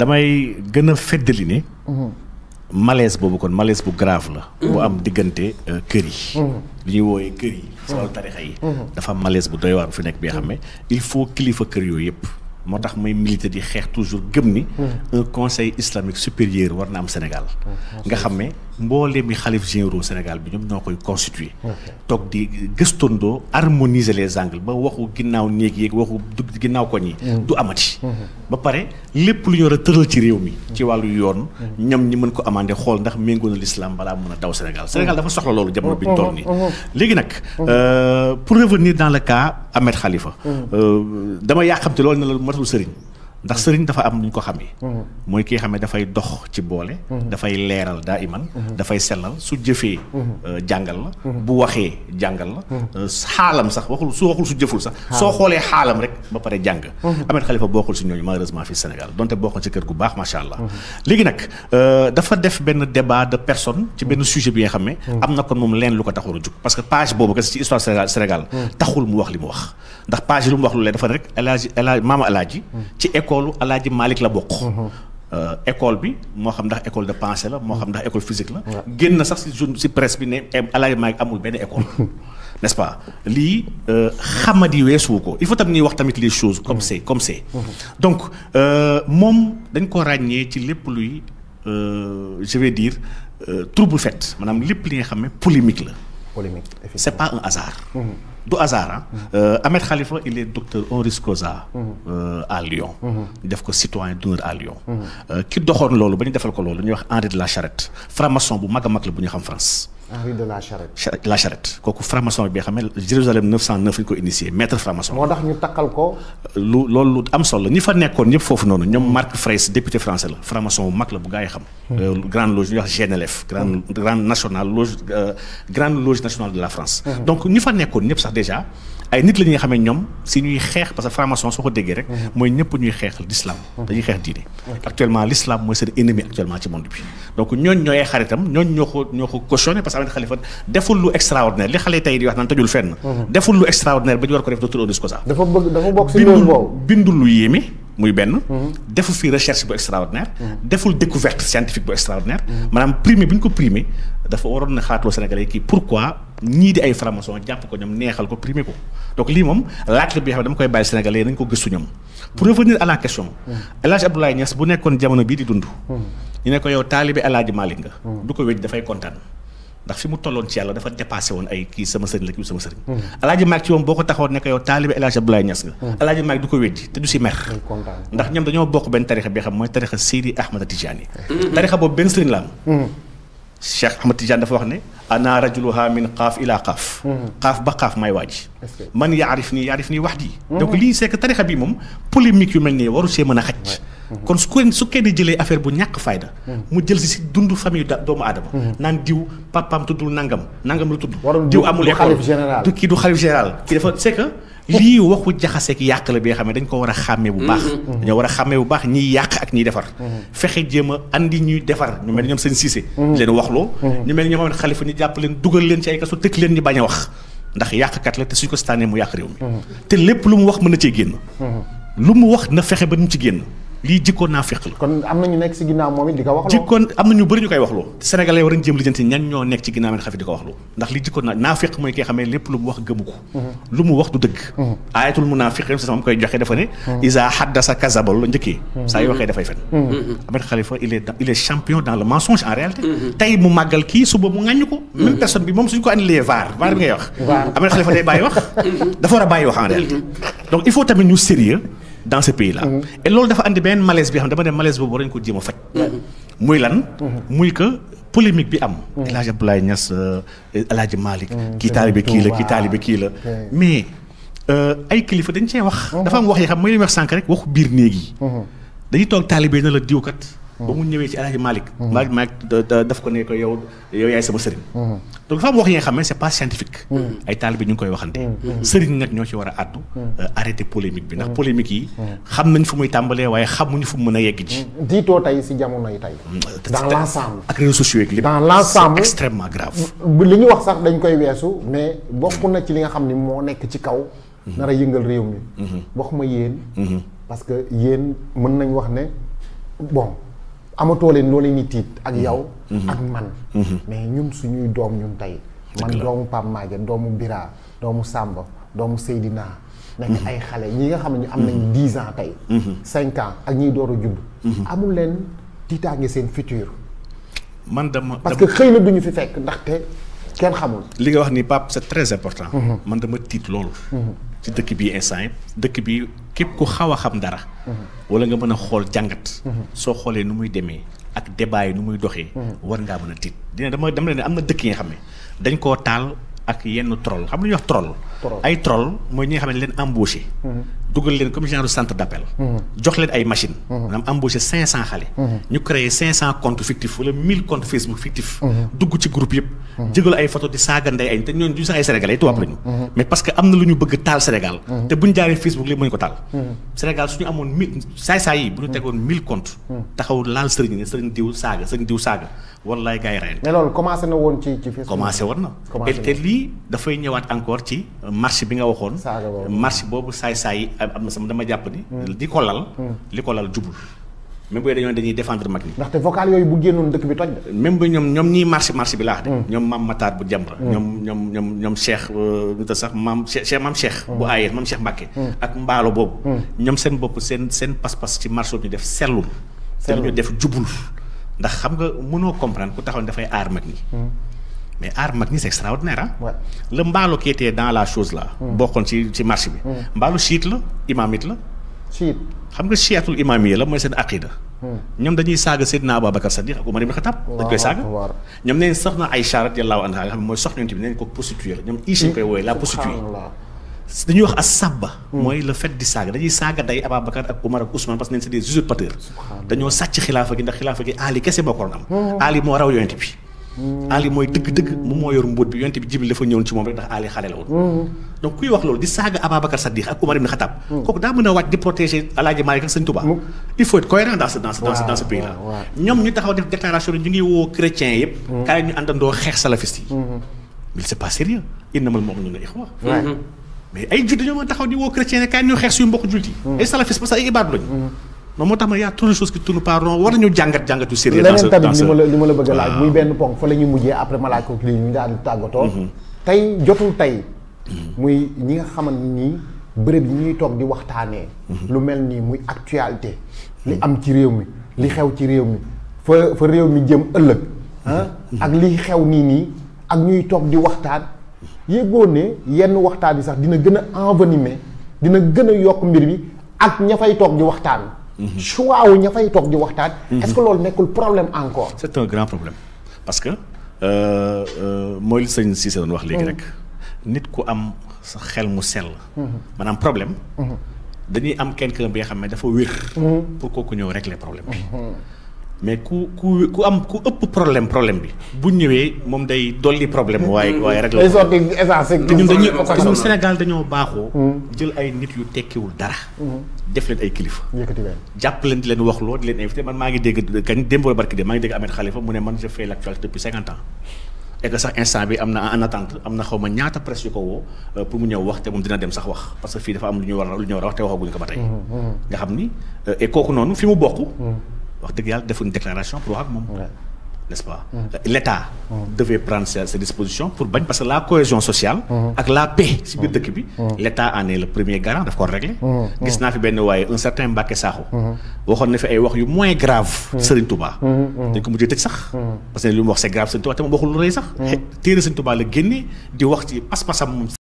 damay gën a feddali ne malaise boobu kon malaise bu grave la bu am diggante kër yi li ñuy wooyee kër yi si wàllu tarixa yi dafa am malaise bu doy waar bu fi nekk bi nga xam ne il faut kilifa kër yooyu yëpp moo tax may militer di xeex toujours gëm ni un conseil islamique supérieur war na am Sénégal nga xam ne mbooleem mi xalif généraux Sénégal bi ñoom ñoo koy constituer toog di gëstondoo harmoniser les angles ba waxu ginnaaw néeg yeeg waxu ginnaaw koñ yi du amati ba pare lépp lu ñu war a tëral ci réew mi ci wàllu yoon ñoom ñi mën ko amandé xool ndax méngoo na l'islam balaa mën a daw Sénégal Sénégal dafa soxla loolu jamono bi ñu toll nii léegi nag pour revenir dans le cas Ahmed Khalifa dama yàqamte loolu ne la matul sëriñ ndax sëriñ dafa am nu ñu ko xamee mooy ki nga xam ne dafay dox ci boole dafay leeral daa iman dafay sellal su jëfee jàngal la bu waxee jàngal la xaalam sax waxul su jëful sax soo xoolee xaalam rek ba pare jàng Ahmed Khalifa bokkul si ñooñu malheureusement fii Sénégal donte bokkul ci kër gu baax macha allah léegi nag dafa def benn débat de personne ci benn sujet bi nga xam ne am na kon moom leen lu ko taxul a jug parce que page boobu kese ci histoire Sénégal taxul mu wax li mu wax ndax page yi lu mu wax lu leen dafa rek maama alaaji ci école alaaji Malick la bokk école bi moo xam ndax école de pensée la moo xam ndax école physique la génn na sax si presse bi ne alaaji Malick amul benn école n'est-ce pas lii xamadi weesuwu ko il faut tamit ñuy wax tamit les choses comme c'est donc moom dañ ko ràññee ci lépp luy je vais dire trouble fait maanaam lépp li nga xam ne polémique la c'est pas un hasard du hasard Ahmed Khalifa il est docteur honoris causa à Lyon def ko citoyen d'honneur à Lyon ki doxoon loolu ba ñu defal ko loolu ñuy wax Henri de la Charrette franc-maçon bu mag a mag la bu ñu xam France Henri de la Charrette la Charrette kooku franc-maçon bi nga xam ne Jérusalem 909 ñu ko initié maître franc-maçon moo tax ñu takkal ko loolu lu am solo la ñi fa nekkoon ñëpp foofu noonu ñoom Marc Fraisse député français la franc-maçon bu mag la bu gaa yi xam grande loge ñuy wax GNLF grande nationale loge grande loge nationale de la France donc ñi fa nekkoon ñëpp sax déjà ay nit la ñi nga xam ne ñoom si ñuy xeex parce que franc-maçon soo ko déggee rek mooy ñëpp ñuy xeexal l'islam dañuy xeex diine actuellement l'islam mooy seen ennemi actuellement ci monde bi donc ñooñ ñooy xaritam ñooñ ñoo ko cautionné parce que Ahmed Khalifa deful lu extraordinaire li xale tey di wax naan tëjul fenn deful lu extraordinaire ba ñu war ko def docteur honoris causa dafa bokk ci loolu boobu bindul lu yéeme muy benn deful fi recherche bu extraordinaire deful découverte scientifique bu extraordinaire maanaam primé bi ñu ko primé dafa waroon na xalaatloo Sénégalais kii pourquoi ñii di ay franc-maçon jàpp ko ñoom neexal ko primé ko donc lii moom laaj la bi xam ne dama koy bàyyi Sénégalais nañ ko gëstu ñoom pour revenir à la question El Hadj Abdoulaye Niass bu nekkoon jamono bii di dund ñu ne ko yow taalibe El Hadj Malick nga du ko wéj dafay kontaan ndax fi mu tolloon ci yàlla dafa dépassé woon ay kii sama sëriñ la kii sama sëriñ El Hadj Malick ci moom boo ko taxawoon ne ko yow taalibe El Hadj Abdoulaye Niass nga El Hadj Malick du ko weddi te du si mer ndax ñoom dañoo bokk benn tarixa bi xam mooy tarixa Seydi Ahmad Tidiane tarixa boobu benn sëriñ la am Cheikh Ahmad Tidiane dafa wax ne ana rajuluha min qaaf ila qaaf qaaf ba qaaf may waaj man yaarif nii wahdi donc lii c'est que tarixa bi moom polémique yu mel nii waru see mën a xaj kon su kenn jëlee affaire bu ñàkk fayda mu jël si dund famille doomu aadama naan diw papaam tuddul nangam la tudd diw amul école du kii du xalif général kii dafa c'est que lii waxu jaxaseeg yàq la bi nga xam ne dañ ko war a xàmmee bu baax dañoo war a xàmmee bu baax ñiy yàq ak ñiy defar fexe jéem a andi ñuy defar ñu mel ni ñoom seen Cissé leen waxloo ñu mel ni ñoom Khalifa ñu jàpp leen dugal leen ci ay kaso tëkk leen ñu bañ a wax ndax yàqkat la te suñ ko staanee mu yàq réew mi te lépp lu mu wax mën na cee génn lu mu wax na fexe ba ñu ci génn lii jikkoon naafiq la. kon am na ñu nekk ci ginnaaw moom it di ko wax loo. jikkoon am na ñu bëri ñu koy wax loo. Sénégalais war nañ jéem lijjanti ñan ñoo nekk ci ginnaaw Xalifa di ko wax loo ndax lii jikkoon naafiq mooy ki nga xam ne lépp lu mu wax gëmu ko. lu mu wax du dëgg. ayatul munaafiq yëpp si sama koy joxe dafa ne. isa haddasa kazabal la njëkkee. saa yu waxee dafay fen. Ahmed Khalifa il est champion dans le mensonge en réalité. tey mu màggal kii suba mu ŋàññ ko. même personne bi moom suñu ko andilee vaar bi ngay wax. Ahmed Khalifa day bàyyi wax dafa war a bàyyi wax en réalité donc il faut tamit ñu sérieux dans ce pays là. et loolu dafa andi benn malaise bi xam dama ne malaise boobu war nañu ko jéem a faj. muy lan. muy que polémique bi am. El Hadj Abdoulaye Niass El Hadj Malick. kii taalibe kii la kii taalibe kii la. mais ay kilifa dañ cee wax. dafa am wax yi xam mooy li may wax sànq rek waxu biir néeg yi. dañuy toog taalibe na la diwkat. ba mu ñëwee ci El Hadj Malick. Malick daf ko ne ko yow yaay sama sëriñ. donc dafa am wax yi nga xam ne c'est pas scientifique. ay taalibe ñu ngi koy waxante. sëriñ nag ñoo ci war a àddu. arrêter polémique bi ndax polémique yi. xam nañ fu muy tàmbalee waaye xamuñu fu mu mën a yegg ji. diitoo tey si jamono yi tey. dans l'ensemble. ak réseaux sociaux yeeg lépp. dans l'ensemble c'est extrêmement grave. li ñu wax sax dañ koy weesu mais bokk na ci li nga xam ni moo nekk ci kaw. nar a yëngal réew mi. waxuma yéen. parce que yéen mën nañ wax ne. bon amatoo leen loo leen di tiit ak yow. ak man. mais ñun suñuy doom ñun tey. man doomu Pape Maguette doomu Bira doomu Samba doomu Seydina. nekk ay xale ñi nga xam ne am nañ 10 ans tey. 5 ans ak ñiy door a judd. amul leen tiitaange seen futur. parce que xëy na duñu fi fekk ndaxte kenn xamul. li nga wax ni Pape c'est très important. man dama tiit loolu. ci dëkk bi instant yi dëkk bi képp ku xaw a xam dara. wala nga mën a xool jàngat. soo xoolee nu muy demee ak débat yi nu muy doxee. war ngaa mën a tiit dama leen ne am na dëkk yi nga xam ne dañ koo taal ak yenn troll xam lu ñuy wax troll. ay troll mooy ñi nga xam ne leen embauché. dugal leen comme genre centre d'appel. jox leen ay machine maanaam embauché 500 xale. ñu créé 500 comptes fictifs wala 1000 comptes Facebook fictifs. dugg ci groupe yëpp. jëgal ay photo di saaga ndey ay te ñooñu du sax ay sénégalais tubaab lañu. mais parce que am na lu ñu bëgg taal Sénégal. te buñ jaaree Facebook léegi mënuñu ko taal. Sénégal suñu amoon 1000 saay-saay yi bu ñu tegoon 1000 comptes. taxaw laal sëriñ ne sëriñ diw saaga wallaay gars yi reyante. mais loolu commencé na woon ci Facebook. commencé woon na. te lii dafay ñëwaat encore ci marché bi nga waxoon. marché boobu saay-saay yi am na sama dama jàpp ni. li ko lal jubul. même bu dañuy défendre mag ñi. ndaxte vocal yooyu bu génnoon dëkk bi toj de. même bu ñoom ñii marché bi laax de. ñoom maam Matar bu Jamra. ñoom Cheikh ñu ta sax maam Cheikh bu Ayeen maam Cheikh Mbacke. ak mbaalo boobu. ñoom seen bopp seen pas-pas ci marché bi ñu def sellul. te ñu def jubul. ndax xam nga mënoo comprendre ku taxaw dafay aar mag ñi. mais aar mag ñi c'est extraordinaire ah. le mbaalo qui était dans la chose là. bokkoon ci marché bi. mbaalu chiite la imaamite la. chiite xam nga chiitul imaam yi la mooy seen aqida. ñoom dañuy saaga Seydina Aboubacar Sadiq ak Umar ibn Khattab. dañ koy saaga ñoom neen soxna Aïcha radiyallahu anha nga xam ne mooy soxna Yonent bi neen ko prostituée la ñoom Aïcha ñu koy wooyee la prostituée. dañuy wax as-sabba. mooy le fait di saaga dañuy saaga day Ababacar ak Umar ak Ousmane parce que neen c'est des usurpateurs. dañoo sàcc xilaafa gi ndax xilaafa gi Ali kese boo ko doon am. Ali moo raw Yonent bi. Ali mooy dëgg-dëgg moom moo yor mbóot bi Yonent bi Jibril dafa ñëwoon ci moom rek ndax Ali xale la woon. donc kuy wax loolu di saaga Ababacar Sadiq ak Umar ibn Khattab. kooku daa mën a wàcc di protéger Alaaji Maalik ak Sëñ Touba. il faut être cohérent dans ce pays là. ñoom ñu taxaw def déclaration ñu ngi woo chrétiens yëpp. kaay ñu àndandoo xeex salafiste yi. mais c'est pas sérieux innamal mu'minuuna ixwa. mais ay jullit ñoo mën taxaw di woo chrétiens ne kaay ñu xeex suñu mbokku jullit yi. ay salafiste parce que ay ibaadu lañu. non moo tax ma y a trop de choses qui tournent par rond war nañu jàngatu sérieux leneen tamit li ma la bëgg a laaj muy benn ponk fa la ñuy mujjee après ma laaj ko lii ñu daal di tàggatoo. tey jotul tey. muy ñi nga xamante ni bërëb yi ñuy toog di waxtaanee. lu mel nii muy actualité. li am ci réew mi li xew ci réew mi fa réew mi jëm ëllëg. ak li xew nii ak ñuy toog di waxtaan. yëgoo ne yenn waxtaan yi sax dina gën a envenimer dina gën a yokk mbir bi ak ña fay toog di waxtaan. choix wu ña fay toog di waxtaan. est-ce que loolu nekkul problème encore. c'est un grand problème parce que mooy li sëñ Cissé doon wax léegi rek. nit ku am sa xel mu sell. maanaam problème. dañuy am quelqu'un bi nga xam ne dafa wér. pour kooku ñëw régler problème bi. mais ku ëpp problème bi bu ñëwee moom day dolli problème waaye régler te ñun Sénégal dañoo baaxoo. jël ay nit yu tekkiwul dara. def leen ay kilifa. jàpp leen di leen wax loo di leen invité man maa ngi dégg kañ démb la barki de maa ngi dégg Ahmed Khalifa mu ne man je fais l'actualité depuis 50 ans. et que sax instant bi am na en attente am na xaw ma ñaata presse yu ko woo pour mu ñëw wax te moom dina dem sax wax parce que fii dafa am lu ñu war a wax te waxaguñu ko ba tey. nga xam ni et kooku noonu fi mu bokk. wax dëgg yàlla defuñu déclaration pour wax ak moom. n'est-ce pas. l'État devait prendre ses dispositions pour bañ parce que la cohésion sociale. ak la paix ci biir dëkk bi. l'État en est le premier garant daf ko régler. gis naa fi benn waaye un certain Mbacké Sakho. waxoon na fi ay wax yu moins grave. Serigne Touba. dañ ko mujjee tëj sax. parce que li mu wax c'est grave Serigne Touba te moom waxul lu rëy sax. téere Serigne Touba la génne di wax ci pas-pasam moom.